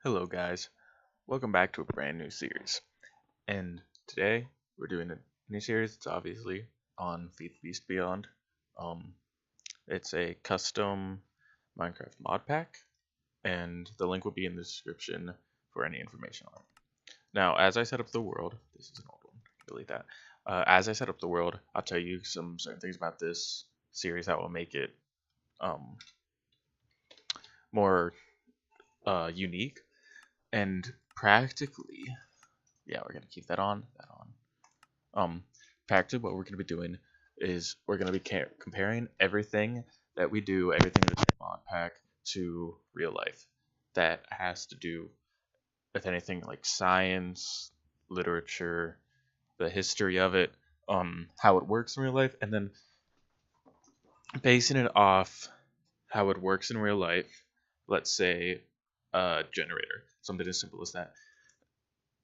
Hello guys, welcome back to a brand new series. And today we're doing a new series. It's obviously on Feed the Beast Beyond. Um, it's a custom Minecraft mod pack, and the link will be in the description for any information on it. Now, as I set up the world, this is an old one, delete that. As I set up the world, I'll tell you some certain things about this series that will make it um, more unique and practically. Yeah, we're gonna keep that on. Practically, what we're gonna be doing is we're gonna be comparing everything that we do, everything that's in mod pack, to real life. That has to do with anything like science, literature, the history of it, how it works in real life, and then basing it off how it works in real life. Let's say a generator, something as simple as that.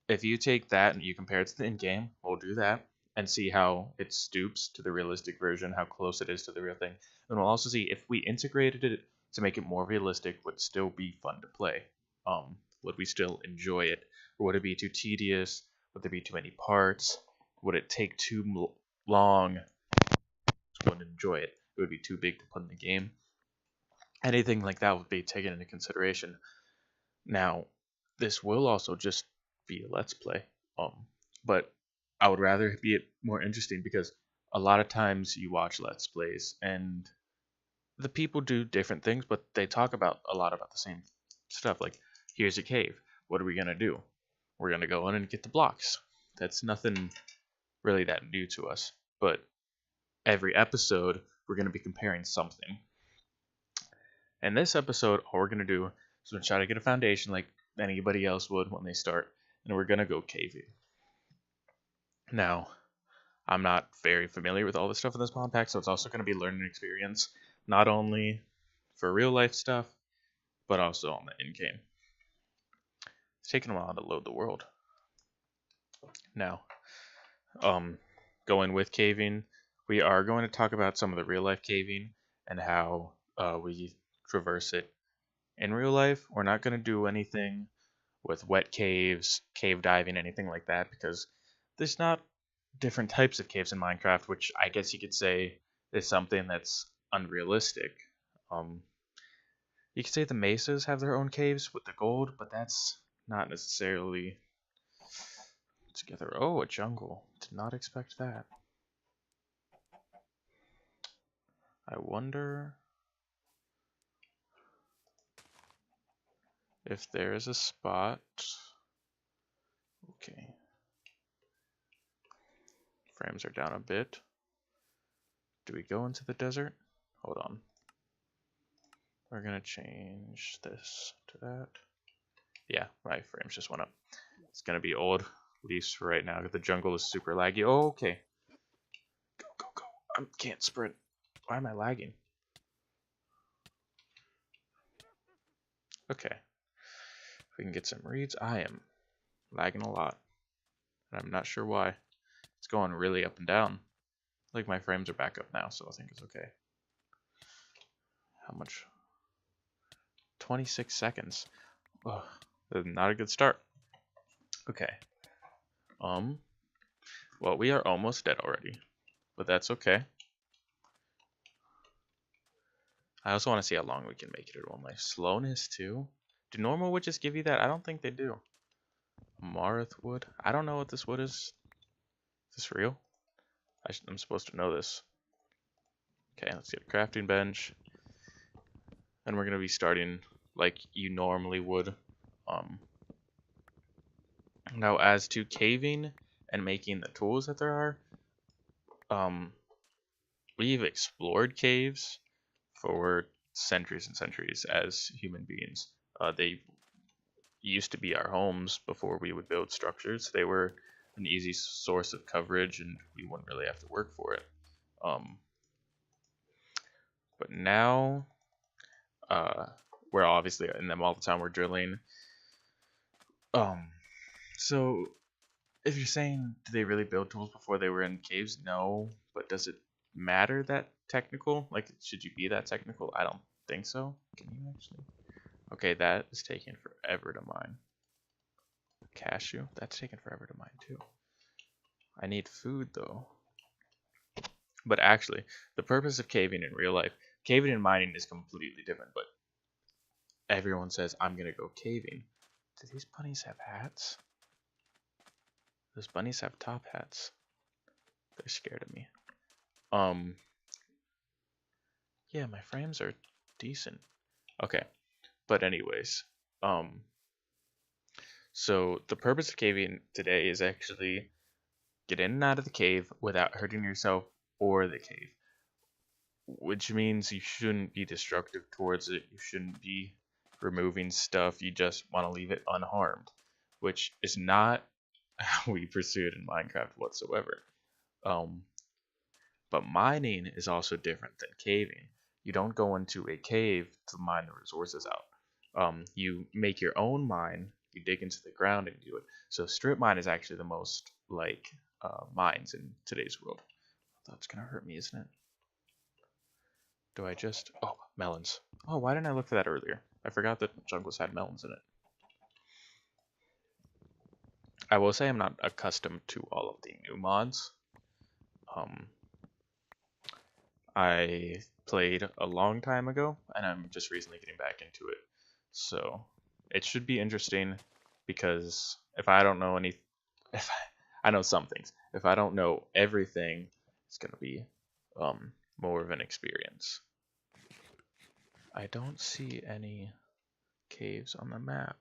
If you take that and you compare it to the in-game, we'll do that and see how it stoops to the realistic version, how close it is to the real thing. And we'll also see if we integrated it to make it more realistic, would it still be fun to play? Would we still enjoy it? Or would it be too tedious? Would there be too many parts? Would it take too long to enjoy it? It would be too big to put in the game. Anything like that would be taken into consideration. Now, this will also just be a let's play. But I would rather be it more interesting because a lot of times you watch let's plays and the people do different things, but they talk about a lot about the same stuff. Like, here's a cave. What are we gonna do? We're gonna go in and get the blocks. That's nothing really that new to us. But every episode, we're gonna be comparing something. And this episode, all we're gonna do is we're gonna try to get a foundation like anybody else would when they start, and we're gonna go caving. Now, I'm not very familiar with all the stuff in this mod pack, so it's also going to be learning experience, not only for real life stuff, but also on the in-game. It's taking a while to load the world. Now, going with caving, we are going to talk about some of the real life caving and how we traverse it in real life. We're not going to do anything with wet caves, cave diving, anything like that, because there's not different types of caves in Minecraft, which I guess you could say is something that's unrealistic. You could say the mesas have their own caves with the gold, but that's not necessarily together. Oh, a jungle. Did not expect that. I wonder if there is a spot. Okay. Frames are down a bit. Do we go into the desert? Hold on. We're gonna change this to that. Yeah, my frames just went up. It's gonna be old leaves for right now. The jungle is super laggy. Oh, okay. Go, go, go. I can't sprint. Why am I lagging? Okay. If we can get some reeds. I am lagging a lot. And I'm not sure why. It's going really up and down. Like my frames are back up now, so I think it's okay. How much? 26 seconds. Ugh, not a good start. Okay. Well, we are almost dead already, but that's okay. I also want to see how long we can make it on my slowness too. Do normal wood just give you that? I don't think they do. Marith wood. I don't know what this wood is. Is this real? I'm supposed to know this. Okay, let's get a crafting bench. And we're going to be starting like you normally would. Now, as to caving and making the tools that there are, we've explored caves for centuries and centuries as human beings. They used to be our homes before we would build structures. They were an easy source of coverage, and we wouldn't really have to work for it. But now, we're obviously in them all the time. We're drilling. So if you're saying, do they really build tools before they were in caves? No, but does it matter that technical? Like, should you be that technical? I don't think so. Can you actually? Okay, that is taking forever to mine. Cashew? That's taking forever to mine too. I need food though. But actually, the purpose of caving in real life, caving and mining is completely different, but everyone says, I'm gonna go caving. Do these bunnies have hats? Those bunnies have top hats. They're scared of me. Yeah, my frames are decent. Okay, but anyways, so the purpose of caving today is actually get in and out of the cave without hurting yourself or the cave, which means you shouldn't be destructive towards it. You shouldn't be removing stuff. You just want to leave it unharmed, which is not how we pursue it in Minecraft whatsoever. But mining is also different than caving. You don't go into a cave to mine the resources out. You make your own mine. You dig into the ground and do it. So strip mine is actually the most like mines in today's world. That's gonna hurt me, isn't it? Do I just... Oh, melons. Oh, why didn't I look for that earlier? I forgot that jungles had melons in it. I will say I'm not accustomed to all of the new mods. I played a long time ago, and I'm just recently getting back into it. So it should be interesting, because if I don't know I know some things. If I don't know everything, it's gonna be more of an experience. I don't see any caves on the map.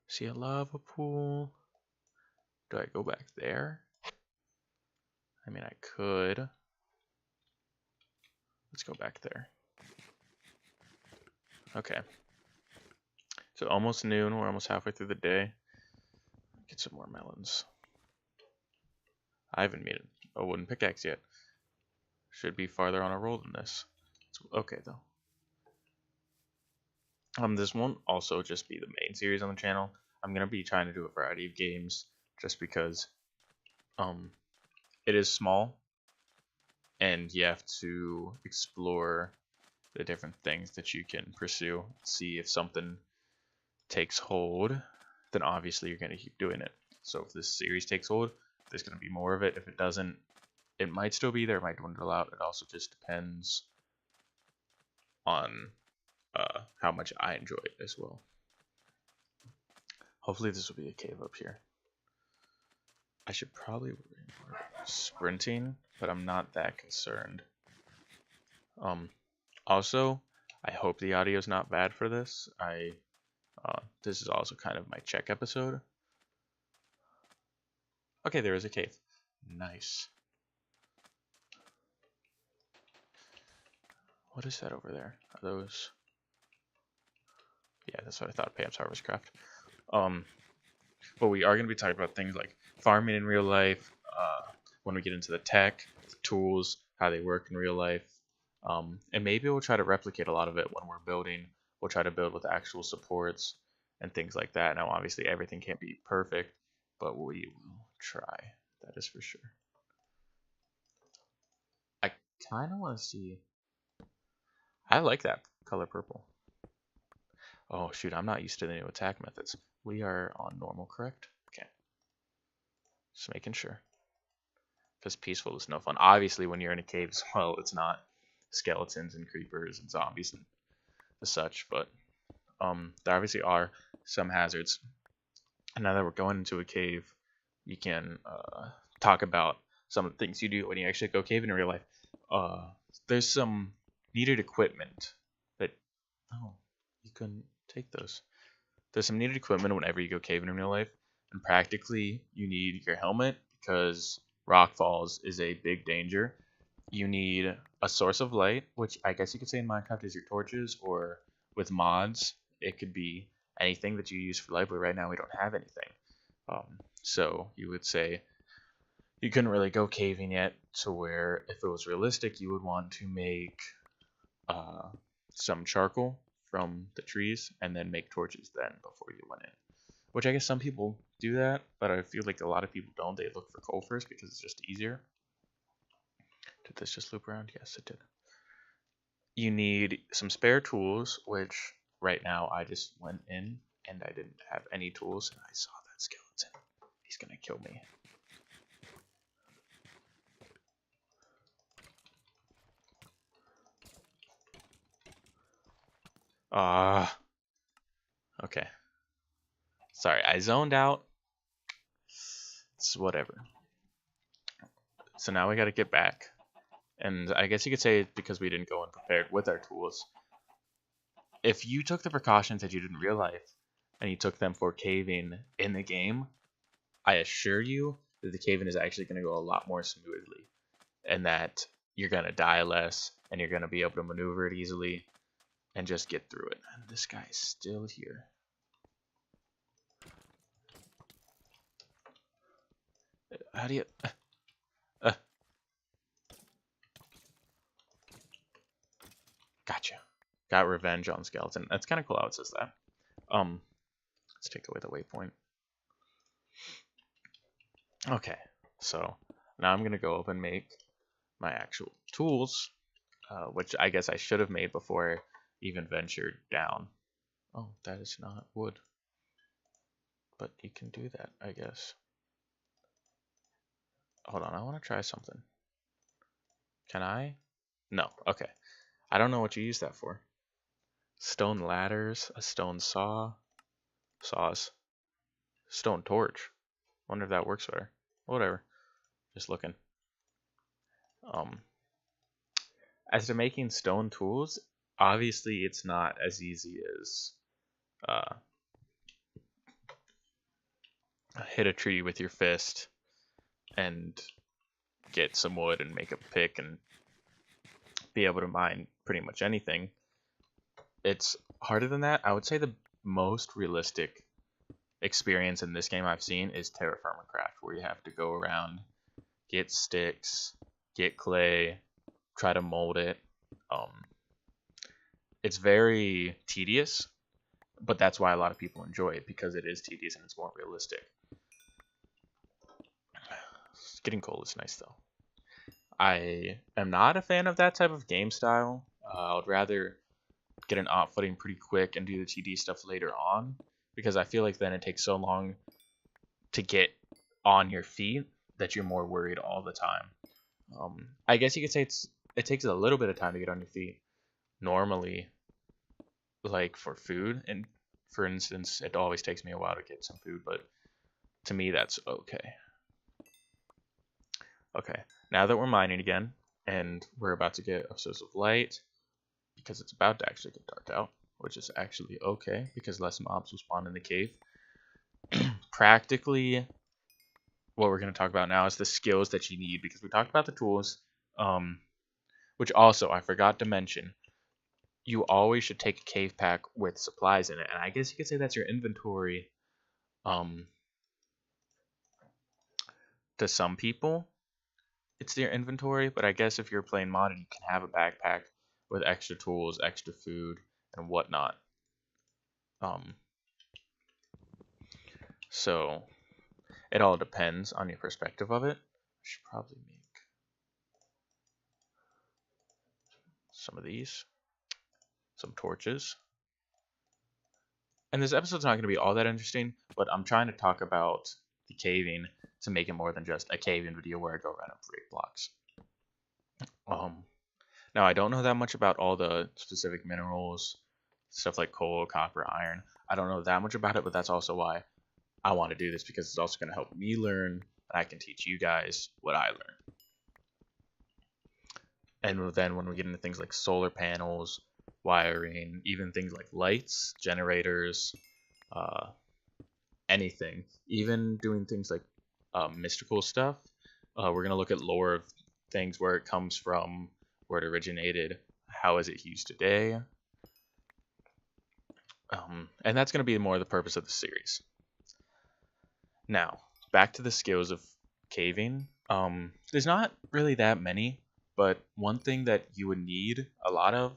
See a lava pool. Do I go back there? I mean, I could. Let's go back there. Okay. So almost noon. We're almost halfway through the day. Get some more melons. I haven't made a wooden pickaxe yet. Should be farther on a roll than this. It's okay though. This won't also just be the main series on the channel. I'm gonna be trying to do a variety of games, just because it is small, and you have to explore the different things that you can pursue. See if something takes hold, then obviously you're gonna keep doing it. So if this series takes hold, there's gonna be more of it. If it doesn't, it might still be there, it might dwindle out. It also just depends on how much I enjoy it as well. Hopefully this will be a cave up here. I should probably sprinting, but I'm not that concerned. Also, I hope the audio is not bad for this. This is also kind of my check episode. Okay, there is a cave. Nice. What is that over there? Are those... Yeah, that's what I thought, Pam's Harvest Craft. But we are going to be talking about things like farming in real life, when we get into the tech, the tools, how they work in real life, and maybe we'll try to replicate a lot of it when we're building. We'll try to build with actual supports and things like that. Now, obviously, everything can't be perfect, but we will try. That is for sure. I kind of want to see... I like that color purple. Oh, shoot, I'm not used to the new attack methods. We are on normal, correct? Okay. Just making sure. Because peaceful is no fun. Obviously, when you're in a cave as well, it's not skeletons and creepers and zombies and such, but there obviously are some hazards. And now that we're going into a cave, you can talk about some of the things you do when you actually go caving in real life. There's some needed equipment that... Oh, you couldn't take those. There's some needed equipment whenever you go caving in real life, and practically you need your helmet, because rock falls is a big danger. You need a source of light, which I guess you could say in Minecraft is your torches, or with mods it could be anything that you use for light, but right now we don't have anything. So you would say you couldn't really go caving yet, to where if it was realistic you would want to make some charcoal from the trees and then make torches then before you went in. Which I guess some people do that, but I feel like a lot of people don't. They look for coal first because it's just easier. Did this just loop around? Yes, it did. you need some spare tools, which right now I just went in and I didn't have any tools, and I saw that skeleton. He's gonna kill me. Ah, okay. Sorry, I zoned out. It's whatever. So now we gotta get back. And I guess you could say it's because we didn't go unprepared with our tools. If you took the precautions that you did in real life, and you took them for caving in the game, I assure you that the caving is actually going to go a lot more smoothly, and that you're going to die less, and you're going to be able to maneuver it easily, and just get through it. And this guy's still here. How do you... Gotcha. Got revenge on skeleton. That's kind of cool how it says that. Let's take away the waypoint. Okay, so now I'm gonna go up and make my actual tools, which I guess I should have made before I even ventured down. Oh, that is not wood. But you can do that, I guess. Hold on, I want to try something. Can I? No, okay. I don't know what you use that for. Stone ladders, a stone saws, stone torch. Wonder if that works better. Whatever. Just looking. As to making stone tools, obviously it's not as easy as hit a tree with your fist and get some wood and make a pick and be able to mine pretty much anything. It's harder than that. I would say the most realistic experience in this game I've seen is Terraforming Craft, where you have to go around, get sticks, get clay, try to mold it. It's very tedious, but that's why a lot of people enjoy it, because it is tedious and it's more realistic. Getting coal is nice though. I am not a fan of that type of game style. I would rather get an op footing pretty quick and do the TD stuff later on, because I feel like then it takes so long to get on your feet that you're more worried all the time. I guess you could say it takes a little bit of time to get on your feet normally, like for food, and for instance, it always takes me a while to get some food, but to me that's okay. Okay, now that we're mining again, and we're about to get a source of light, because it's about to actually get dark out, which is actually okay, because less mobs will spawn in the cave. Practically, what we're going to talk about now is the skills that you need, because we talked about the tools, which also, I forgot to mention, you always should take a cave pack with supplies in it, and I guess you could say that's your inventory to some people. It's their inventory, but I guess if you're playing modded, you can have a backpack with extra tools, extra food, and whatnot. So it all depends on your perspective of it. I should probably make some of these, some torches. And this episode's not going to be all that interesting, but I'm trying to talk about the caving to make it more than just a caving video where I go around and break blocks. Now I don't know that much about all the specific minerals, stuff like coal, copper, iron. I don't know that much about it, but that's also why I want to do this, because it's also going to help me learn, and I can teach you guys what I learned. And then when we get into things like solar panels, wiring, even things like lights, generators, anything, even doing things like mystical stuff, we're going to look at lore of things, where it comes from, where it originated, how is it used today, and that's going to be more the purpose of the series. Now, back to the skills of caving. There's not really that many, but one thing that you would need a lot of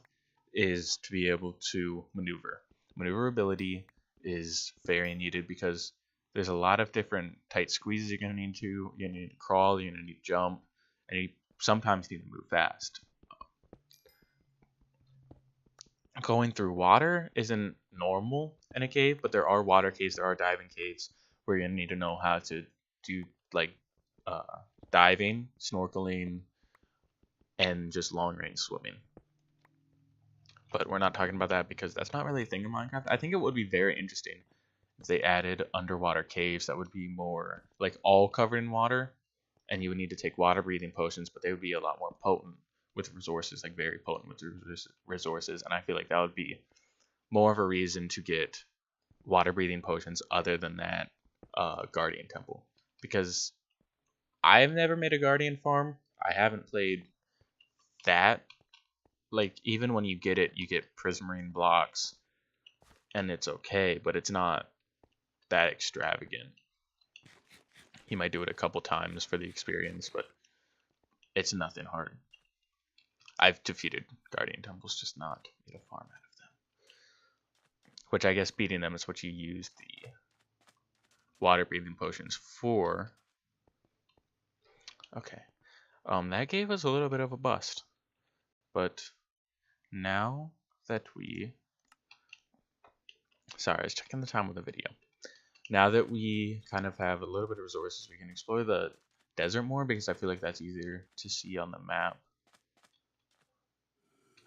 is to be able to maneuver. Maneuverability is very needed, because there's a lot of different tight squeezes you're going to need to. You're going to need to crawl, you're going to need to jump, and you sometimes need to move fast. going through water isn't normal in a cave, but there are water caves, there are diving caves where you need to know how to do like uh, diving, snorkeling, and just long range swimming. But we're not talking about that because that's not really a thing in Minecraft. I think it would be very interesting if they added underwater caves that would be more like all covered in water, and you would need to take water breathing potions, but they would be a lot more potent with resources, like very potent with resources. And I feel like that would be more of a reason to get water breathing potions other than that guardian temple, because I've never made a guardian farm. I haven't played that. Like, even when you get it, you get prismarine blocks and it's okay, but it's not that extravagant. You might do it a couple times for the experience, but it's nothing hard. I've defeated guardian temples, just not made a farm out of them. Which I guess beating them is what you use the water breathing potions for. Okay. That gave us a little bit of a bust. But now that we... Sorry, I was checking the time of the video. Now that we kind of have a little bit of resources, we can explore the desert more, because I feel like that's easier to see on the map.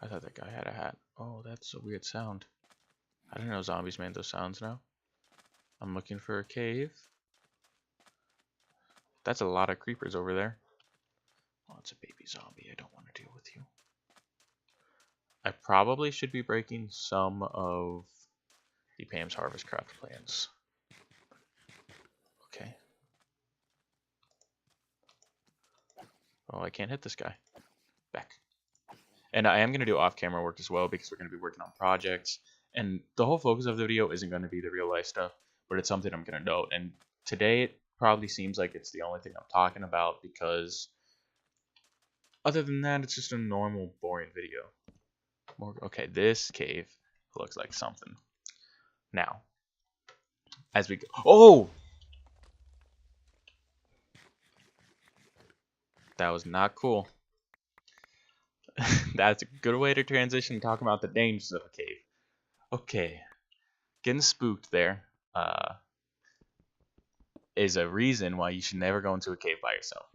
I thought that guy had a hat. Oh, that's a weird sound. I didn't know zombies made those sounds now. I'm looking for a cave. That's a lot of creepers over there. Oh, it's a baby zombie. I don't want to deal with you. I probably should be breaking some of the Pam's Harvest Craft plans. Okay. Oh, I can't hit this guy. Back. And I am going to do off-camera work as well, because we're going to be working on projects. And the whole focus of the video isn't going to be the real-life stuff, but it's something I'm going to note. And today it probably seems like it's the only thing I'm talking about, because other than that, it's just a normal, boring video. Okay, this cave looks like something. Now, as we go... Oh! That was not cool. That's a good way to transition to talking about the dangers of a cave. Okay, getting spooked there is a reason why you should never go into a cave by yourself.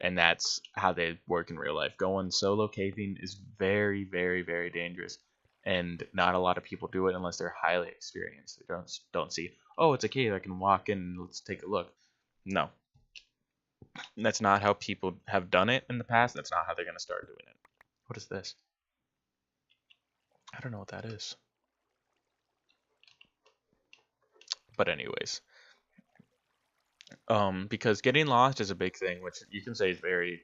And that's how they work in real life. Going solo caving is very, very, very dangerous. And not a lot of people do it unless they're highly experienced. They don't see, oh, it's a cave, I can walk in and let's take a look. No. That's not how people have done it in the past. That's not how they're going to start doing it. What is this? I don't know what that is. But anyways. Because getting lost is a big thing, which you can say is very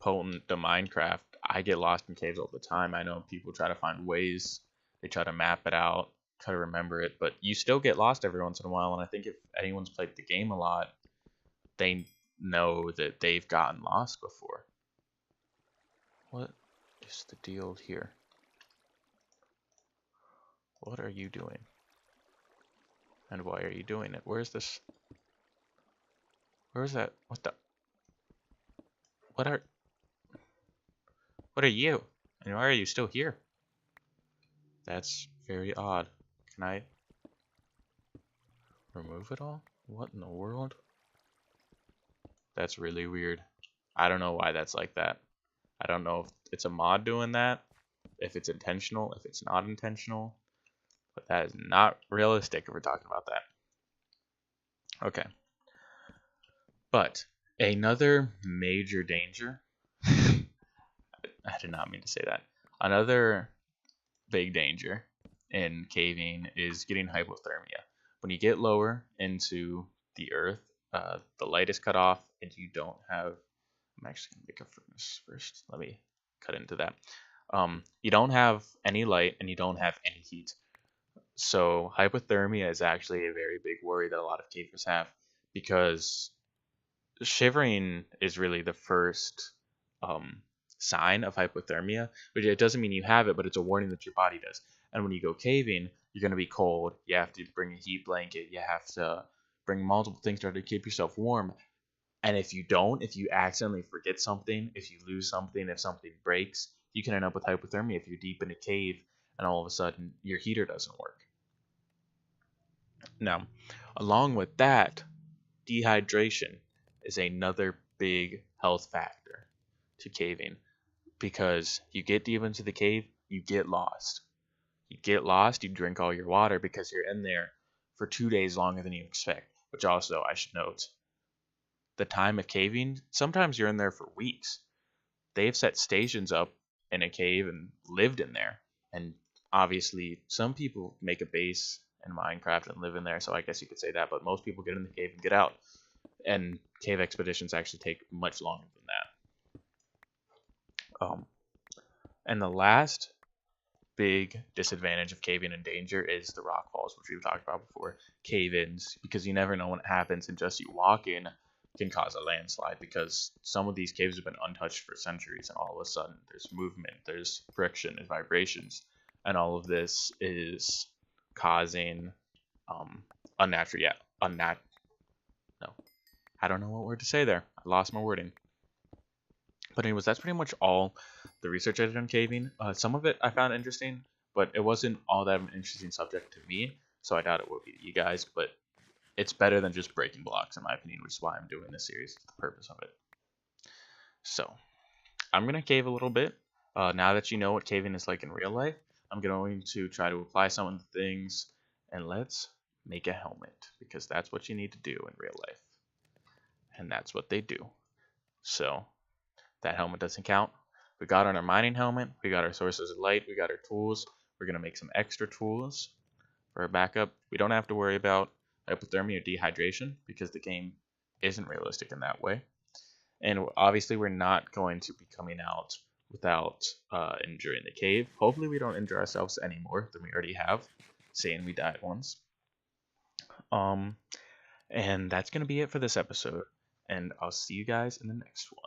potent to Minecraft. I get lost in caves all the time. I know people try to find ways. They try to map it out, try to remember it, but you still get lost every once in a while. And I think if anyone's played the game a lot, they know that they've gotten lost before. What is the deal here? What are you doing? And why are you doing it? Where's this? Where is that? What the? What are you? And why are you still here? That's very odd. Can I remove it all? What in the world? That's really weird. I don't know why that's like that. I don't know if it's a mod doing that, if it's intentional, if it's not intentional, but that is not realistic if we're talking about that. Okay. But another major danger, I did not mean to say that. Another big danger in caving is getting hypothermia. When you get lower into the earth, the light is cut off and you don't have... I'm actually going to make a furnace first. Let me cut into that. You don't have any light and you don't have any heat. So hypothermia is actually a very big worry that a lot of cavers have, because shivering is really the first sign of hypothermia, which it doesn't mean you have it, but it's a warning that your body does. And when you go caving, you're going to be cold. You have to bring a heat blanket. You have to bring multiple things to try to keep yourself warm. And if you don't, if you accidentally forget something, if you lose something, if something breaks, you can end up with hypothermia if you're deep in a cave and all of a sudden your heater doesn't work. Now, along with that, dehydration is another big health factor to caving, because you get deep into the cave, you get lost. You get lost, you drink all your water because you're in there for 2 days longer than you expect. Which also, I should note, the time of caving, sometimes you're in there for weeks. They've set stations up in a cave and lived in there. And obviously, some people make a base in Minecraft and live in there, so I guess you could say that, but most people get in the cave and get out. And cave expeditions actually take much longer than that. And the last big disadvantage of caving and danger is the rock falls, which we've talked about before. Cave-ins, because you never know when it happens, and just you walk in can cause a landslide, because some of these caves have been untouched for centuries, and all of a sudden there's movement, there's friction and vibrations, and all of this is causing unnatural, no, I don't know what word to say there. I lost my wording. But anyways, that's pretty much all the research I did on caving. Some of it I found interesting, but it wasn't all that of an interesting subject to me, so I doubt it will be to you guys. But it's better than just breaking blocks, in my opinion, which is why I'm doing this series. It's the purpose of it. So, I'm going to cave a little bit. Now that you know what caving is like in real life, I'm going to try to apply some of the things, and let's make a helmet, because that's what you need to do in real life. And that's what they do. So, that helmet doesn't count. We got on our mining helmet, we got our sources of light, we got our tools. We're going to make some extra tools for our backup. We don't have to worry about hypothermia or dehydration, because the game isn't realistic in that way. And obviously we're not going to be coming out without injuring the cave. Hopefully we don't injure ourselves any more than we already have, saying we died once. And that's going to be it for this episode, and I'll see you guys in the next one.